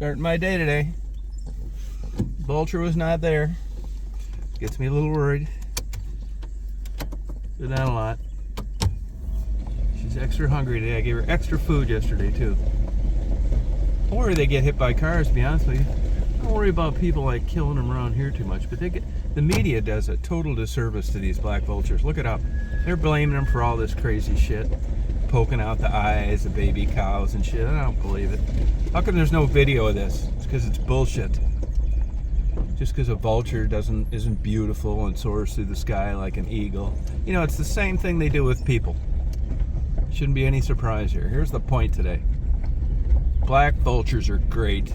Starting my day today. Vulture was not there. Gets me a little worried. Did that a lot. She's extra hungry today. I gave her extra food yesterday too. I worry they get hit by cars, to be honest with you. I don't worry about people like killing them around here too much, but the media does a total disservice to these black vultures. Look it up. They're blaming them for all this crazy shit. Poking out the eyes of baby cows and shit. I don't believe it. How come there's no video of this? It's because it's bullshit. Just because a vulture isn't beautiful and soars through the sky like an eagle. You know, it's the same thing they do with people. Shouldn't be any surprise here. Here's the point today. Black vultures are great.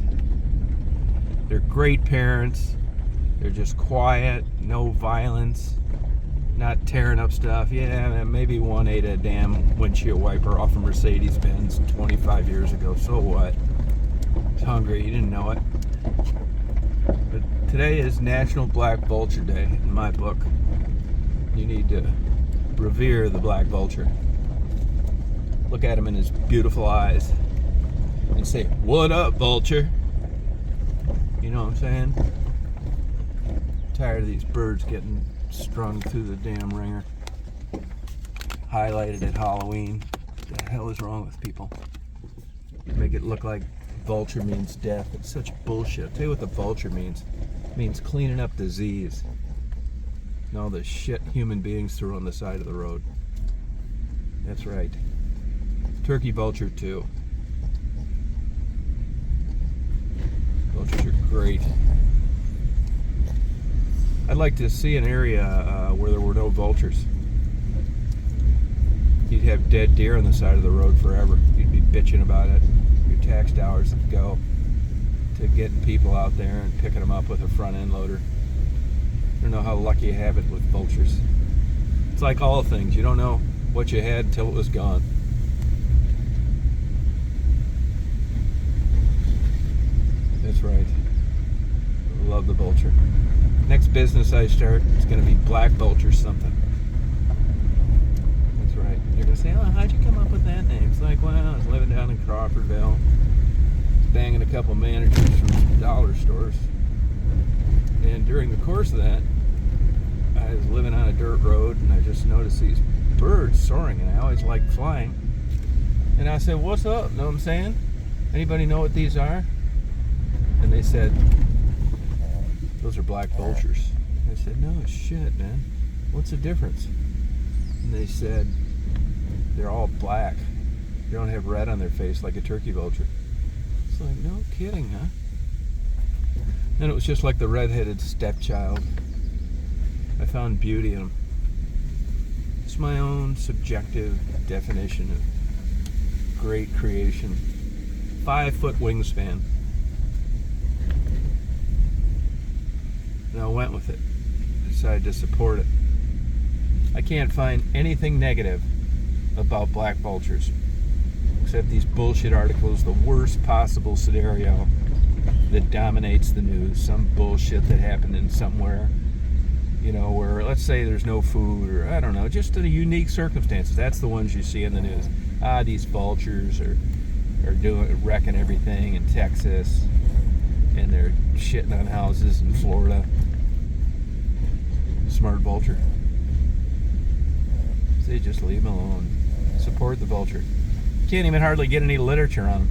They're great parents. They're just quiet, no violence, not tearing up stuff. Yeah, maybe one ate a damn windshield wiper off a Mercedes-Benz 25 years ago. So what? He's hungry. He didn't know it. But today is National Black Vulture Day in my book. You need to revere the black vulture. Look at him in his beautiful eyes and say, "What up, vulture?" You know what I'm saying? Tired of these birds getting strung through the damn ringer. Highlighted at Halloween. What the hell is wrong with people? Make it look like vulture means death. It's such bullshit. I'll tell you what the vulture means. It means cleaning up disease and all the shit human beings threw on the side of the road. That's right. Turkey vulture too. Vultures are great. I'd like to see an area where there were no vultures. You'd have dead deer on the side of the road forever. You'd be bitching about it. Your tax dollars would go to getting people out there and picking them up with a front end loader. I don't know how lucky you have it with vultures. It's like all things. You don't know what you had until it was gone. That's right. I love the vulture. Next business I start, it's going to be black vulture something. That's right. You're going to say, "Oh, how'd you come up with that name?" It's like, well, I was living down in Crawfordville, banging a couple managers from dollar stores. And during the course of that, I was living on a dirt road, and I just noticed these birds soaring, and I always liked flying. And I said, "What's up?" Know what I'm saying? Anybody know what these are? And they said, "Those are black vultures." I said, "No shit, man. What's the difference?" And they said, "They're all black. They don't have red on their face like a turkey vulture." It's like, no kidding, huh? And it was just like the red-headed stepchild. I found beauty in them. It's my own subjective definition of great creation. 5-foot wingspan. And I went with it. Decided to support it. I can't find anything negative about black vultures, except these bullshit articles, the worst possible scenario that dominates the news. Some bullshit that happened in somewhere, you know, where let's say there's no food, or I don't know, just in unique circumstances. That's the ones you see in the news. These vultures are wrecking everything in Texas, and they're shitting on houses in Florida. Smart vulture. Say just leave them alone. Support the vulture. Can't even hardly get any literature on them.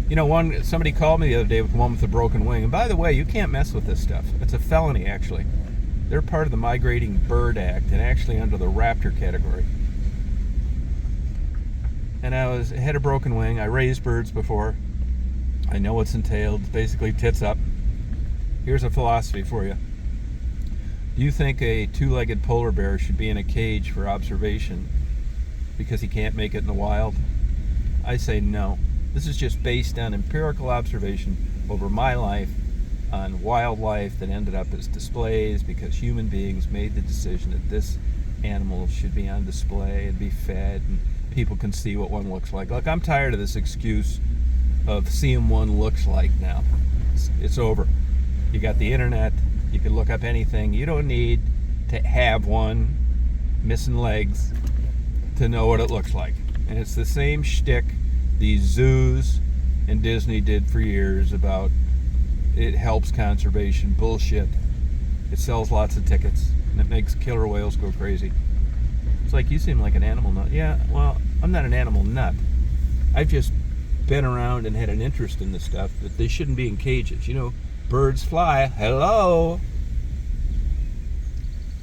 You know, somebody called me the other day with one with a broken wing. And by the way, you can't mess with this stuff. It's a felony, actually. They're part of the Migrating Bird Act and actually under the raptor category. And I had a broken wing. I raised birds before. I know what's entailed. It's basically tits up. Here's a philosophy for you. Do you think a 2-legged polar bear should be in a cage for observation because he can't make it in the wild? I say no. This is just based on empirical observation over my life on wildlife that ended up as displays because human beings made the decision that this animal should be on display and be fed, and people can see what one looks like. Look, I'm tired of this excuse of seeing one looks like now. It's over. You got the internet. You can look up anything. You don't need to have one missing legs to know what it looks like. And it's the same shtick these zoos and Disney did for years about it helps conservation. Bullshit. It sells lots of tickets, and it makes killer whales go crazy. It's like, you seem like an animal nut. Yeah, well, I'm not an animal nut. I've just been around and had an interest in this stuff, that they shouldn't be in cages. You know, birds fly. Hello!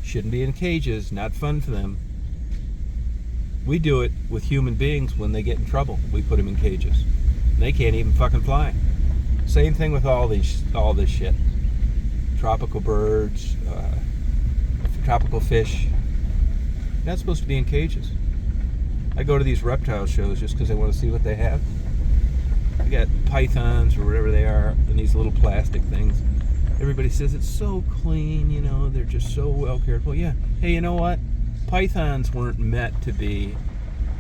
Shouldn't be in cages. Not fun for them. We do it with human beings when they get in trouble. We put them in cages. They can't even fucking fly. Same thing with all this shit. Tropical birds, tropical fish. Not supposed to be in cages. I go to these reptile shows just because I want to see what they have. They got pythons or whatever they are in these little plastic things. Everybody says it's so clean, you know, they're just so well cared for. Yeah. Hey, you know what? Pythons weren't meant to be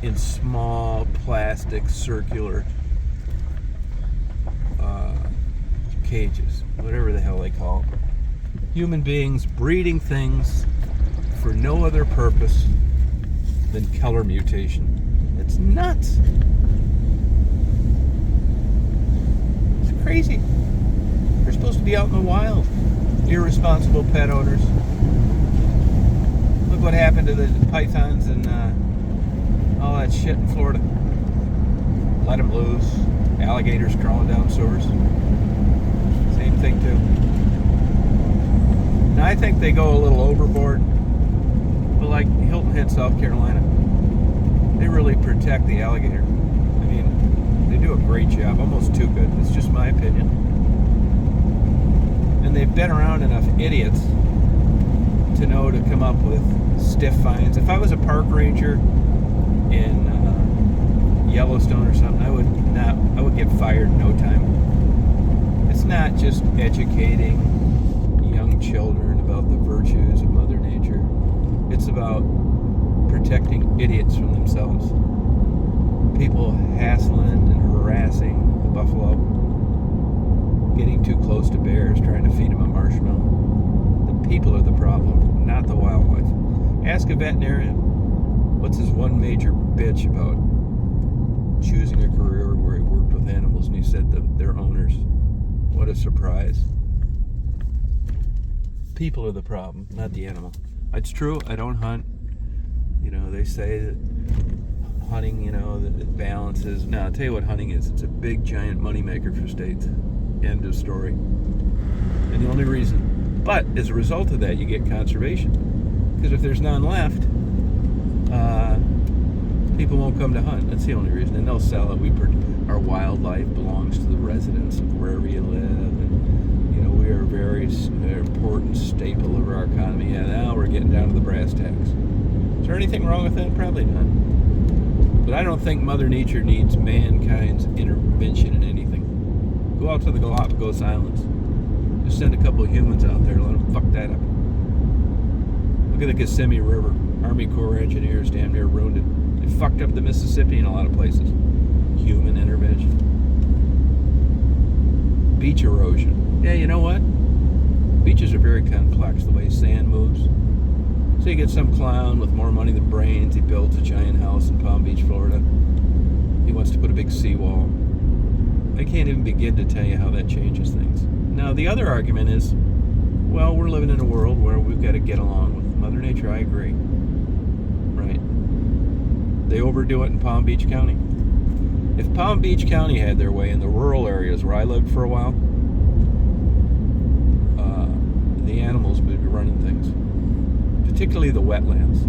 in small plastic circular cages, whatever the hell they call them. Human beings breeding things for no other purpose than color mutation. It's nuts. It's crazy. They're supposed to be out in the wild. Irresponsible pet owners. Look what happened to the pythons and all that shit in Florida. Let them loose. Alligators crawling down sewers. Same thing too. Now I think they go a little overboard. But like Hilton Head, South Carolina, they really protect the alligator. I mean, they do a great job. Almost too good. It's just my opinion. And they've been around enough idiots to know to come up with stiff fines. If I was a park ranger in Yellowstone or something, I would get fired in no time. It's not just educating young children about the virtues of Mother Nature. It's about protecting idiots from themselves. People hassling and harassing the buffalo, getting too close to bears, trying to feed them a marshmallow. The people are the problem, not the wildlife. Ask a veterinarian, what's his one major bitch about choosing a career where he worked with animals, and he said their owners. What a surprise. People are the problem, not the animal. It's true, I don't hunt. You know, they say that hunting, you know, that it balances. Now, I'll tell you what hunting is. It's a big, giant moneymaker for states. End of story. And the only reason. But as a result of that, you get conservation. Because if there's none left, people won't come to hunt. That's the only reason. And they'll sell it. Our wildlife belongs to the residents of wherever you live. And, you know, we are a very important staple of our economy. And now we're getting down to the brass tacks. Is there anything wrong with that? Probably not. But I don't think Mother Nature needs mankind's intervention in anything. Go out to the Galapagos Islands. Just send a couple of humans out there and let them fuck that up. Look at the Kissimmee River. Army Corps engineers damn near ruined it. They fucked up the Mississippi in a lot of places. Human intervention. Beach erosion. Yeah, you know what? Beaches are very complex, the way sand moves. So you get some clown with more money than brains. He builds a giant house in Palm Beach, Florida. He wants to put a big seawall. I can't even begin to tell you how that changes things. Now, the other argument is, well, we're living in a world where we've got to get along with Mother Nature. I agree. Right. They overdo it in Palm Beach County. If Palm Beach County had their way in the rural areas where I lived for a while, the animals would be running things. Particularly the wetlands.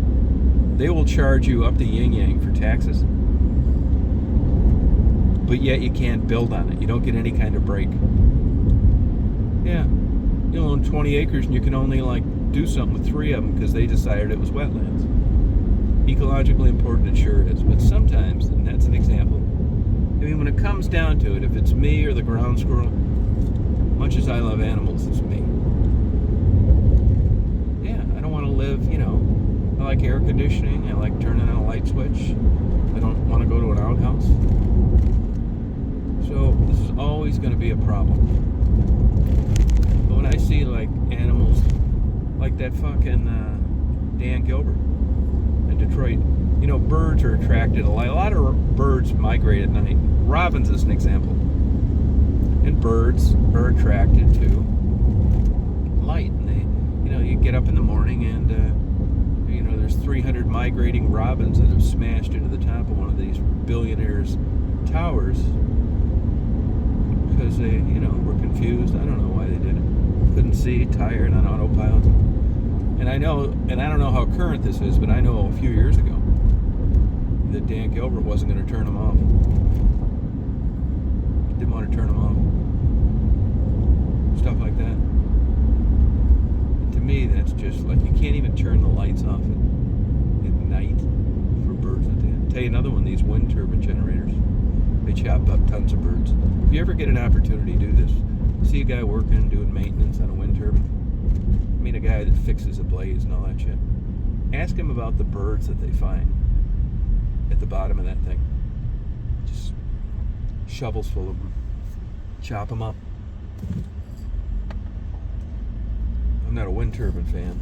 They will charge you up the yin-yang for taxes, but yet you can't build on it. You don't get any kind of break. Yeah, you own 20 acres and you can only do something with 3 of them because they decided it was wetlands. Ecologically important, it sure is, but sometimes, and that's an example, I mean, when it comes down to it, if it's me or the ground squirrel, much as I love animals, it's me. Live, you know, I like air conditioning, I like turning on a light switch, I don't want to go to an outhouse. So this is always going to be a problem. But when I see animals like that fucking Dan Gilbert in Detroit, you know, birds are attracted. A lot of birds migrate at night. Robins is an example. birds are attracted to light, and you get up in the morning and there's 300 migrating robins that have smashed into the top of one of these billionaires' towers because they were confused. I don't know why they did it. Couldn't see, tired, on autopilot. And I don't know how current this is, but I know a few years ago that Dan Gilbert wasn't going to turn them off. Didn't want to turn them off. Stuff like that. And to me, that's just like, you can't even turn the lights off at night for birds. I'll tell you another one, these wind turbine generators. They chop up tons of birds. If you ever get an opportunity to do this, see a guy working, doing maintenance on a wind turbine, I mean a guy that fixes a blades and all that shit, ask him about the birds that they find at the bottom of that thing. Just shovels full of them. Chop them up. I'm not a wind turbine fan,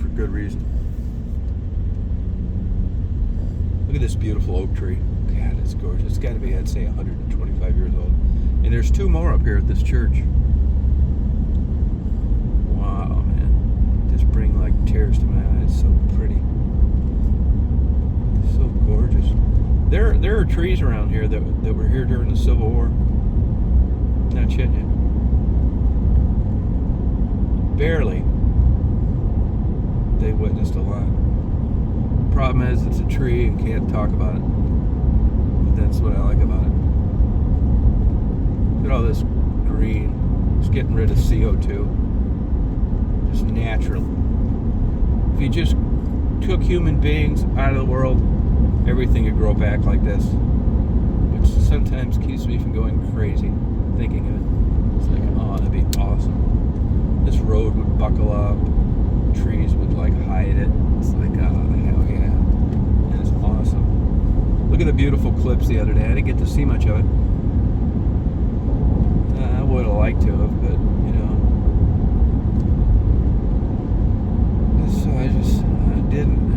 for good reason. Look at this beautiful oak tree. God, it's gorgeous. It's got to be, I'd say, 125 years old. And there's two more up here at this church. Wow, man. Just bring like tears to my eyes. So pretty. So gorgeous. There are trees around here that were here during the Civil War. Not shitting you. Barely. They witnessed a lot. Problem is, it's a tree and can't talk about it. But that's what I like about it. Look at all this green. It's getting rid of CO2. Just natural. If you just took human beings out of the world, everything would grow back like this. Which sometimes keeps me from going crazy thinking of it. It's like, oh, that'd be awesome. This road would buckle up. Trees would like hide it. It's like, oh, hell yeah. And it's awesome. Look at the beautiful clips the other day. I didn't get to see much of it. I would have liked to have, but so I didn't.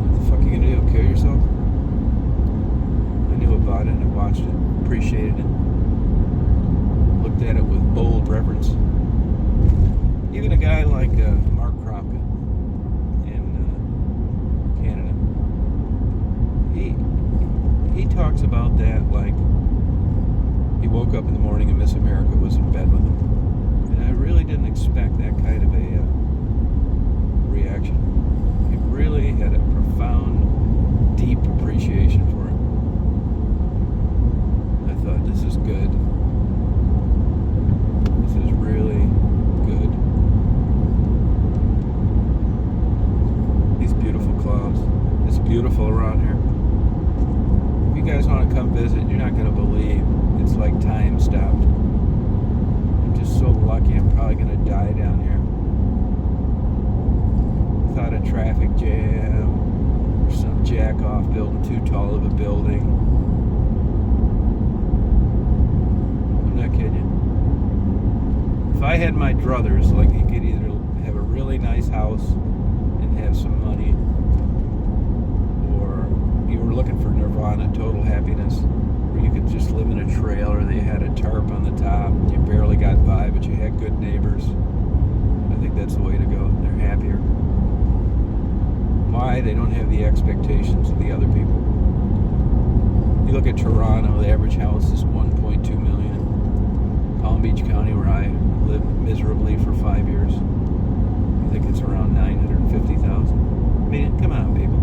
What the fuck are you gonna do? Kill yourself? I knew about it and I watched it, appreciated it, looked at it with bold reverence. Even a guy like Mark Kropka in Canada, he talks about that like he woke up in the morning and Miss America was in bed with him. And I really didn't expect that kind of a reaction. He really had a profound, deep appreciation for it. I thought, this is good. This is really good. These beautiful clouds. It's beautiful around here. If you guys want to come visit, you're not going to believe it's like time stopped. I'm just so lucky. I'm probably going to die down here without a traffic jam or some jack off building too tall of a building. I'm not kidding you. If I had my druthers, like you could either have a really nice house and have some money, or you were looking for nirvana, total happiness, or you could just live in a trailer that you had a tarp on the top, you barely got by, but you had good neighbors. I think that's the way to go. They're happier. Why? They don't have the expectations of the other people. You look at Toronto, the average house is 1.2 million. Palm Beach County, where I lived miserably for 5 years, I think it's around 950,000. I mean, come on, people.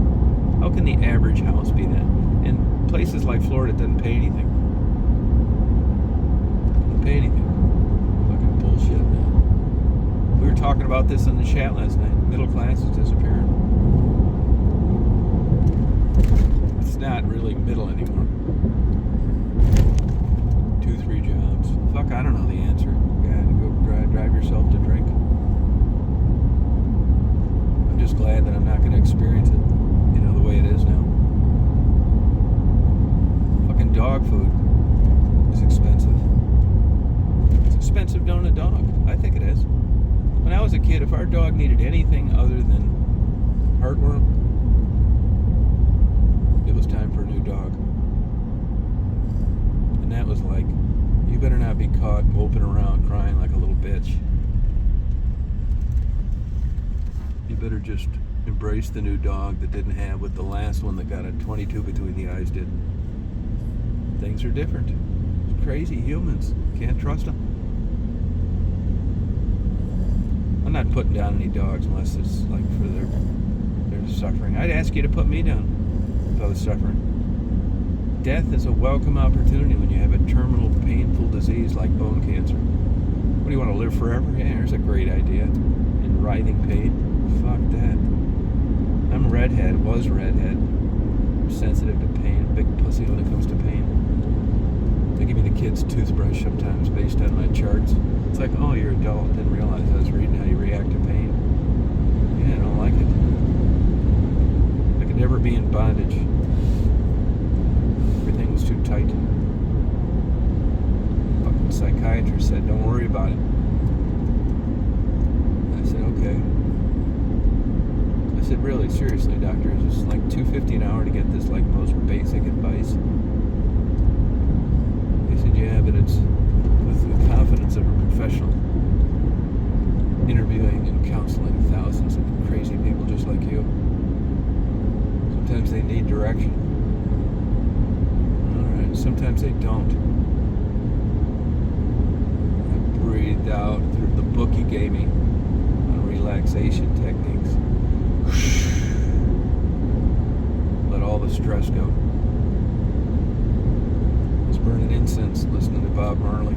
How can the average house be that? And places like Florida doesn't pay anything. Doesn't pay anything. Fucking bullshit, man. We were talking about this in the chat last night. Middle class is disappearing. It's not really middle anymore. 2-3 jobs. Fuck, I don't know the answer. You gotta go drive yourself to drink. I'm just glad that I'm not going to experience it, the way it is now. Fucking dog food is expensive. It's expensive to own a dog. I think it is. When I was a kid, if our dog needed anything other than heartworm, it was time for a new dog. And that was like You better not be caught moping around crying like a little bitch. You better just embrace the new dog that didn't have what the last one that got a 22 between the eyes did. Things are different. It's crazy humans. Can't trust them. I'm not putting down any dogs unless it's like for their suffering. I'd ask you to put me down if I was suffering. Death is a welcome opportunity when you have a terminal, painful disease like bone cancer. What do you want to live forever? Yeah, there's a great idea. In writhing pain? Fuck that. I'm redhead, was redhead. I'm sensitive to pain, big pussy when it comes to pain. They give me the kids' toothbrush sometimes based on my charts. It's like, oh, you're adult. Didn't realize I was reading how you react to pain. Yeah, I don't like it. I could never be in bondage. Everything was too tight. Fucking psychiatrist said, don't worry about it. I said, okay. I said, really, seriously, doctor, is this like $2.50 an hour to get this like most basic advice? He said, yeah, but it's with the confidence of a professional interviewing and counseling thousands of crazy people just like you. Sometimes they need direction. All right, sometimes they don't. I breathed out through the book he gave me on relaxation techniques. Let all the stress go. I was burning incense listening to Bob Marley.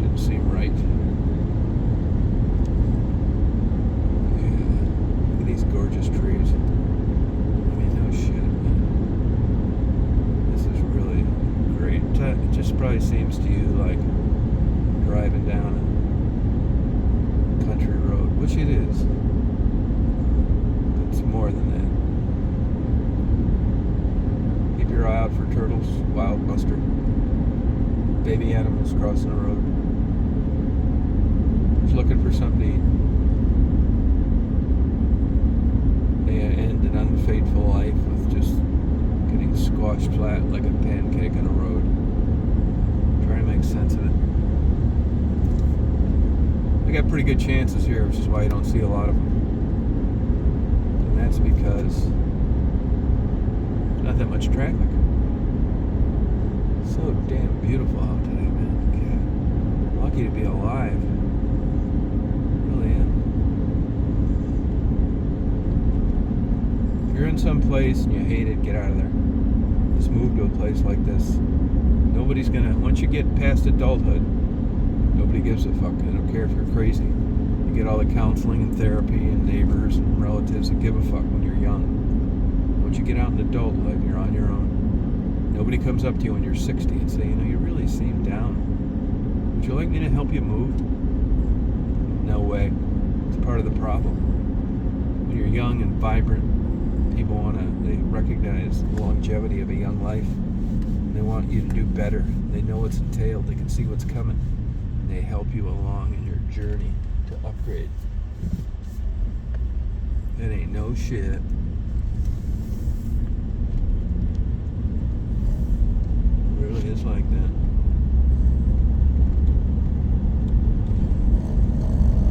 Didn't seem right. Yeah. Look at these gorgeous trees. I mean, no shit, man. This is really great. It just probably seems to you like driving down a country road, which it is. But it's more than that. Keep your eye out for turtles, wild mustard, baby animals crossing the road. Just looking for something to eat. They end an unfaithful life with just getting squashed flat like a pancake on a road. Try to make sense of it. I got pretty good chances here, which is why you don't see a lot of them. And that's because there's not that much traffic. So damn beautiful out today, man. God, I'm lucky to be alive. I really am. If you're in some place and you hate it, get out of there. Just move to a place like this. Nobody's gonna, once you get past adulthood, nobody gives a fuck. They don't care if you're crazy. You get all the counseling and therapy and neighbors and relatives that give a fuck when you're young. Once you get out in adult life, you're on your own. Nobody comes up to you when you're 60 and say, you know, you really seem down. Would you like me to help you move? No way. It's part of the problem. When you're young and vibrant, people they recognize the longevity of a young life. They want you to do better. They know what's entailed. They can see what's coming. They help you along in your journey to upgrade. It ain't no shit. It really is like that.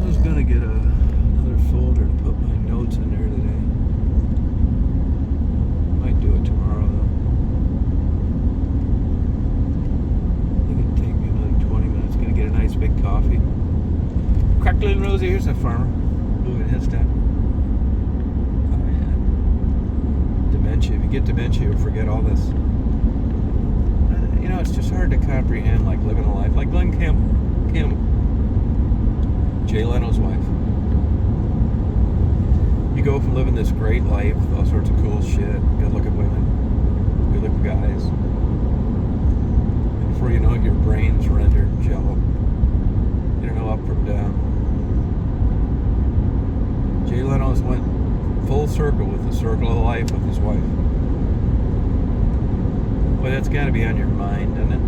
I was gonna get another folder to put my notes in there today. Might do it tomorrow though. I think it'd take me another 20 minutes. Gonna get a nice big coffee. Crackling Rosie, here's a farmer moving his step. Oh yeah. Dementia. If you get dementia, you'll forget all this. You know, it's just hard to comprehend, like living a life like Glenn Campbell, Jay Leno's wife. You go from living this great life with all sorts of cool shit, good-looking women, good-looking guys, and before you know it, your brain's rendered jello. You don't know up from down. Jay Leno's went full circle with the circle of life with his wife. Well, that's got to be on your mind, doesn't it?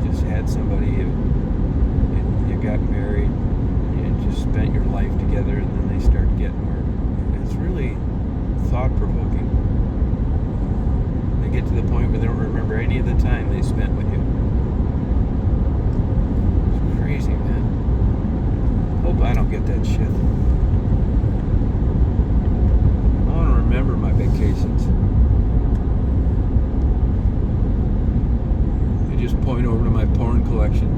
You just had somebody, you got married, you just spent your life together, and then they start getting where it's really thought-provoking. to get to the point where they don't remember any of the time they spent with you. It's crazy, man. Hope I don't get that shit. I want to remember my vacations. I just point over to my porn collection.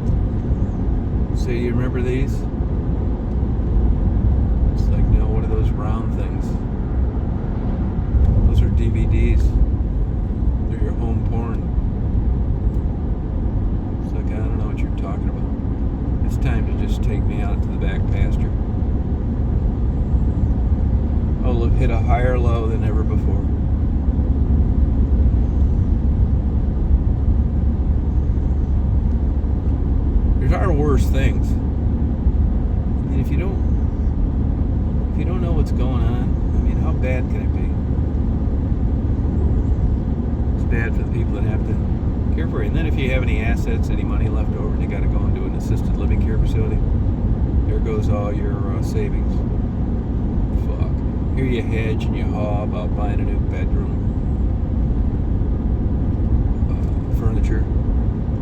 Say, you remember these? It's like, no, what are those round things? Those are DVDs. They're your home porn. It's like, I don't know what you're talking about. It's time to just take me out to the back pasture. I'll have hit a higher low than ever before. There's our worst things. I mean, if you don't know what's going on, I mean, how bad can it be? It's bad for the people that have to care for you. And then if you have any assets, any money left over, and you got to go into an assisted living care facility, there goes all your savings. Fuck. Here you hedge and you haw about buying a new bedroom. Furniture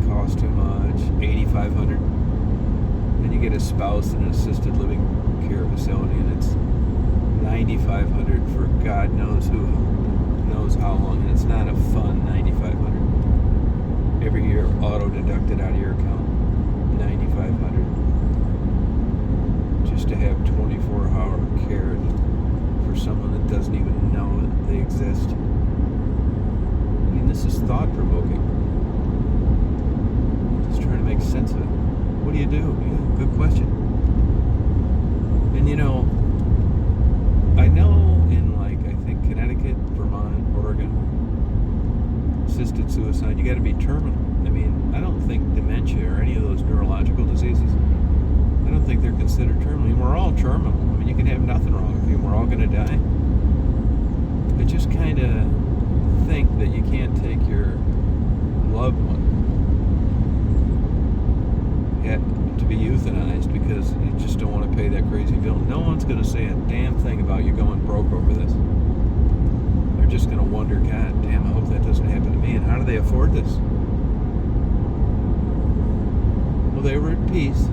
costs too much, $8,500. Then you get a spouse in an assisted living care facility, and it's $9,500 for God knows who knows how long. And it's not a fun $9,500. Every year, auto deducted out of your account, $9,500 just to have 24-hour care for someone that doesn't even know that they exist. I mean, this is thought-provoking. Just trying to make sense of it. What do you do? Yeah, good question. And you know, I know in like, I think Connecticut, Vermont, Oregon, assisted suicide, you got to be terminal. I mean, I don't think dementia or any of those neurological diseases, I don't think they're considered terminal. I mean, we're all terminal. I mean, you can have nothing wrong with you. We're all going to die. I just kind of think that you can't take your loved one to be euthanized because you just don't want to pay that crazy bill. No one's going to say a damn thing about you going broke over this. They're just going to wonder, God damn, I hope that doesn't happen to me. And how do they afford this? Well, they were at peace.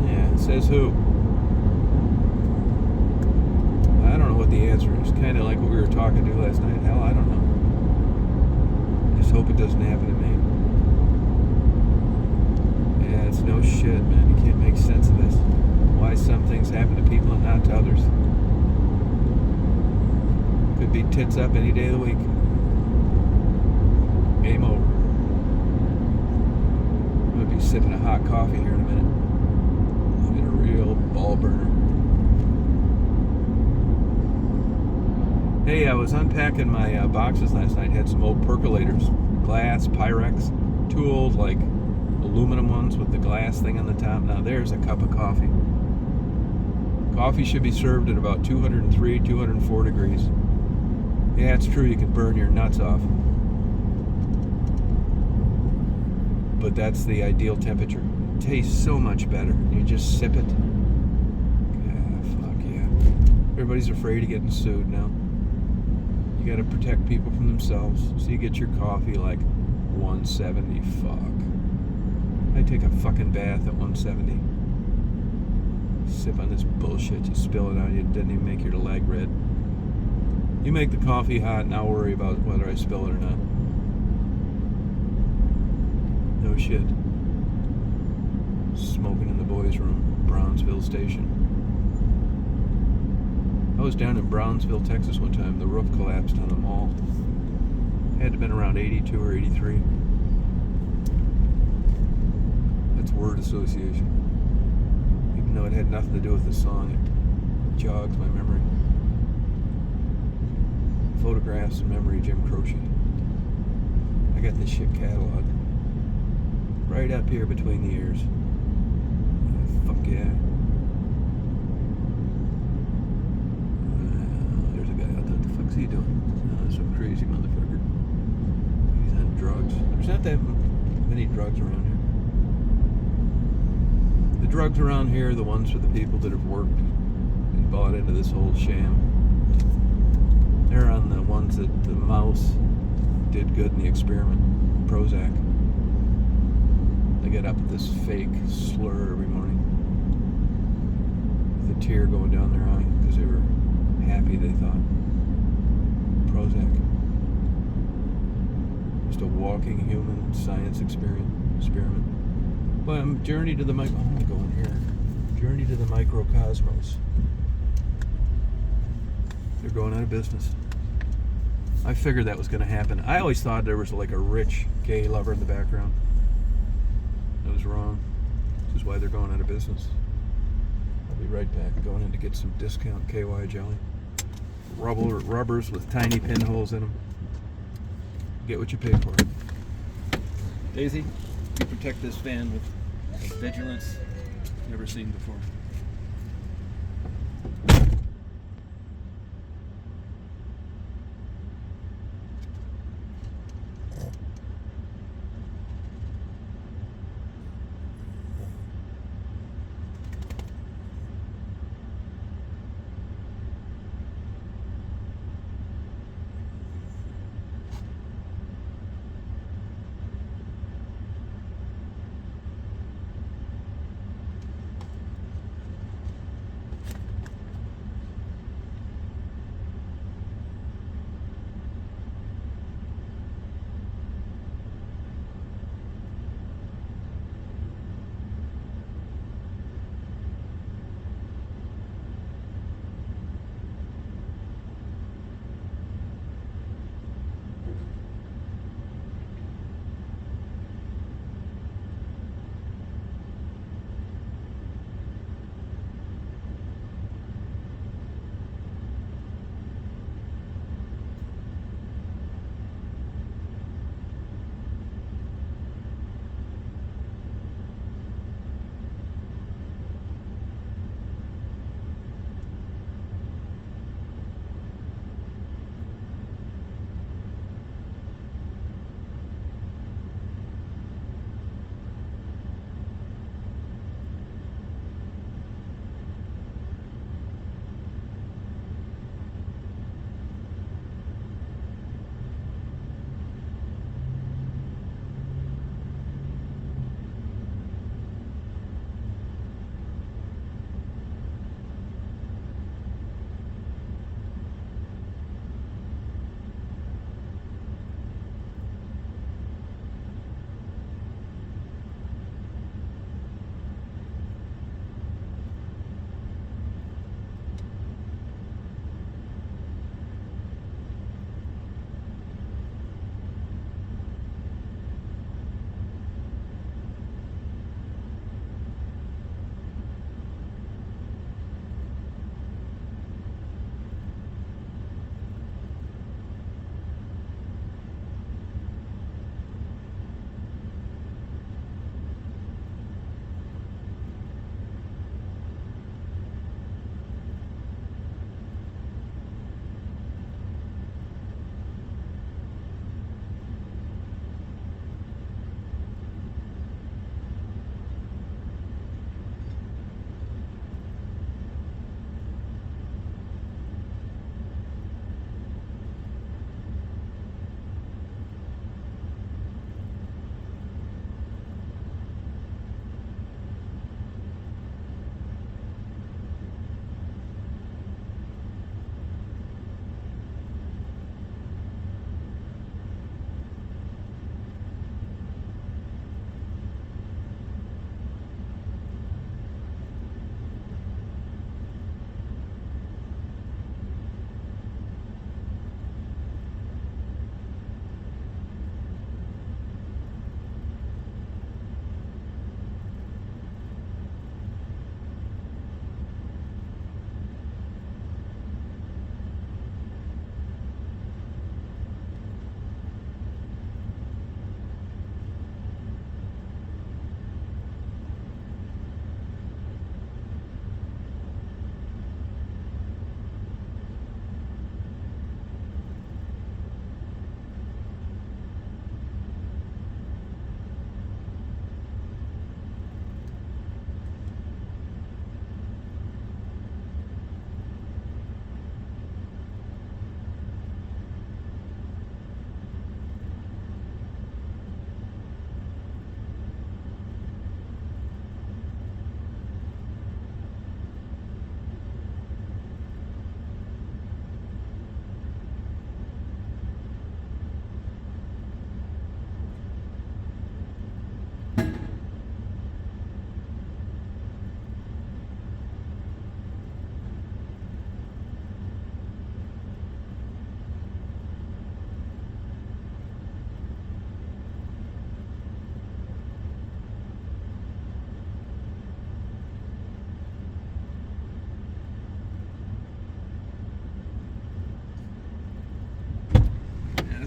Yeah, it says who? I don't know what the answer is. Kind of like what we were talking to last night. Hell, I don't know. I just hope it doesn't happen to me. Yeah, it's no shit, man. You can't make sense of this. Why some things happen to people and not to others. Could be tits up any day of the week. Game over. I'm going to be sipping a hot coffee here in a minute. I'm in a real ball burner. Hey, I was unpacking my boxes last night. Had some old percolators. Glass, Pyrex. Two old, like, aluminum ones with the glass thing on the top. Now there's a cup of coffee. Coffee should be served at about 203, 204 degrees. Yeah, it's true, you can burn your nuts off. But that's the ideal temperature. It tastes so much better. You just sip it. Fuck yeah. Everybody's afraid of getting sued now. You gotta protect people from themselves. So you get your coffee like 170. Fuck. I take a fucking bath at 170. Sip on this bullshit, you spill it on you, it doesn't even make your leg red. You make the coffee hot and I'll worry about whether I spill it or not. No shit. Smoking in the boys' room, Brownsville Station. I was down in Brownsville, Texas one time. The roof collapsed on the mall. It had to have been around 82 or 83. That's word association. Even though it had nothing to do with the song, it jogs my memory. Photographs and memory, Jim Croce. I got this shit cataloged. Right up here between the ears. Fuck yeah. There's a guy out there. What the fuck's he doing? Oh, some crazy motherfucker. He's on drugs. There's not that many drugs around here. The drugs around here are the ones for the people that have worked and bought into this whole sham. They're on the ones that the mouse did good in the experiment. Prozac. They get up with this fake slur every morning with a tear going down their eye because they were happy, they thought. Prozac. Just a walking human science experiment. But journey to the I'm gonna go in here. Journey to the microcosmos. They're going out of business. I figured that was going to happen. I always thought there was like a rich gay lover in the background. I was wrong. This is why they're going out of business. I'll be right back. Going in to get some discount KY jelly. Rubbers with tiny pinholes in them. Get what you pay for. Daisy, you protect this van with vigilance never seen before.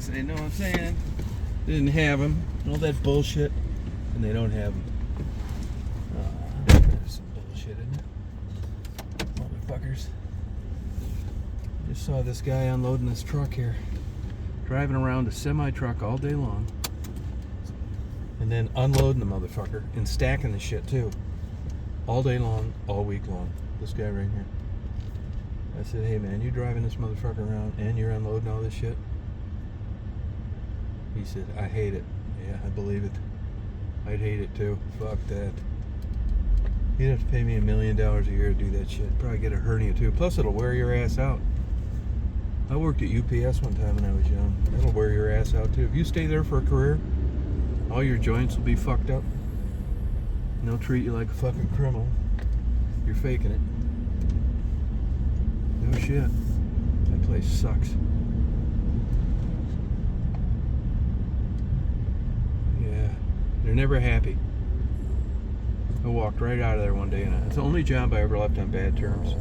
this. They know what I'm saying? They didn't have them. All that bullshit. And they don't have them. There's some bullshit in it. Motherfuckers. Just saw this guy unloading this truck here. Driving around a semi-truck all day long. And then unloading the motherfucker. And stacking the shit too. All day long, all week long. This guy right here. I said, hey man, you driving this motherfucker around and you're unloading all this shit? He said, I hate it. Yeah, I believe it. I'd hate it too. Fuck that. You'd have to pay me $1 million a year to do that shit. Probably get a hernia too. Plus it'll wear your ass out. I worked at UPS one time when I was young. That'll wear your ass out too. If you stay there for a career, all your joints will be fucked up. And they'll treat you like a fucking criminal. You're faking it. No shit. That place sucks. Yeah. They're never happy. I walked right out of there one day and it's the only job I ever left on bad terms.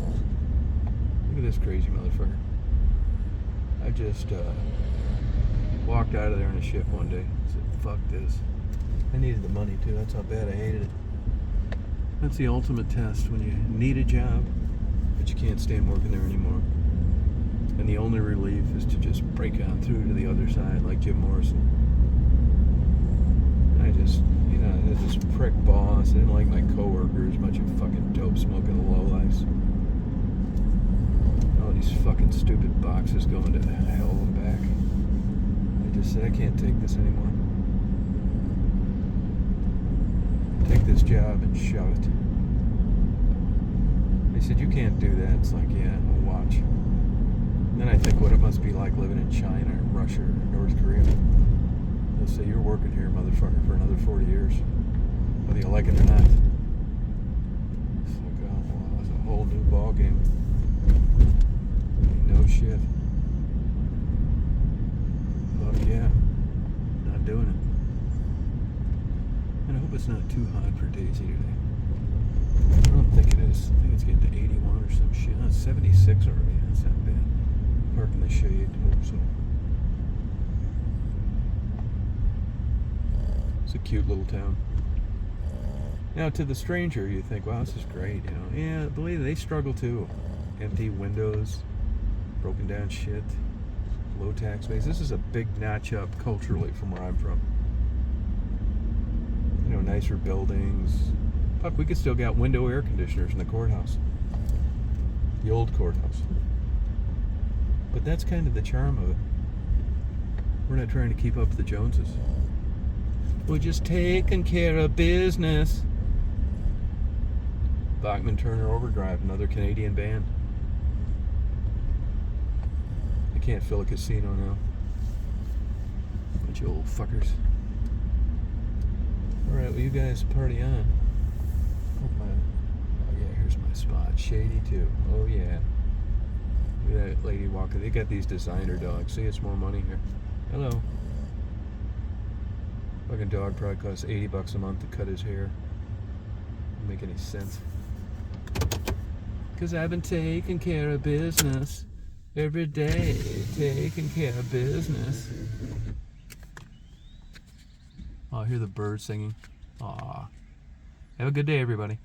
Look at this crazy motherfucker. I just walked out of there in a shift one day and said, fuck this. I needed the money too. That's how bad I hated it. That's the ultimate test when you need a job, but you can't stand working there anymore. And the only relief is to just break on through to the other side like Jim Morrison. I just, this prick boss. I didn't like my coworkers, bunch of fucking dope smoking lowlifes. All these fucking stupid boxes going to hell and back. I just said, I can't take this anymore. Take this job and shove it. They said, you can't do that. It's like, yeah, well, watch. And then I think what it must be like living in China or Russia or North Korea. They'll say, you're working here, motherfucker, for another 40 years. Whether you like it or not. It's like, oh, well, that's a whole new ball game. No shit. Fuck yeah. Not doing it. And I hope it's not too hot for Daisy today. I don't think it is. I think it's getting to 81 or some shit. No, it's 76 already. That's not bad. Park in the shade. Hope so. It's a cute little town. Now, to the stranger, you think, wow, this is great. Yeah, believe me, they struggle too. Empty windows, broken down shit, low tax base. This is a big notch up culturally from where I'm from. Nicer buildings. Fuck, we could still got window air conditioners in the courthouse. The old courthouse. But that's kind of the charm of it. We're not trying to keep up with the Joneses. We're just taking care of business. Bachman Turner Overdrive, another Canadian band. I can't fill a casino now. Bunch of old fuckers. Alright, well, you guys party on. Oh yeah, here's my spot. Shady too. Oh yeah. Look at that lady walking. They got these designer dogs. See, it's more money here. Hello. Fucking dog probably costs $80 a month to cut his hair. Doesn't make any sense. Cause I've been taking care of business every day. Taking care of business. Oh, I hear the birds singing. Aw. Have a good day, everybody.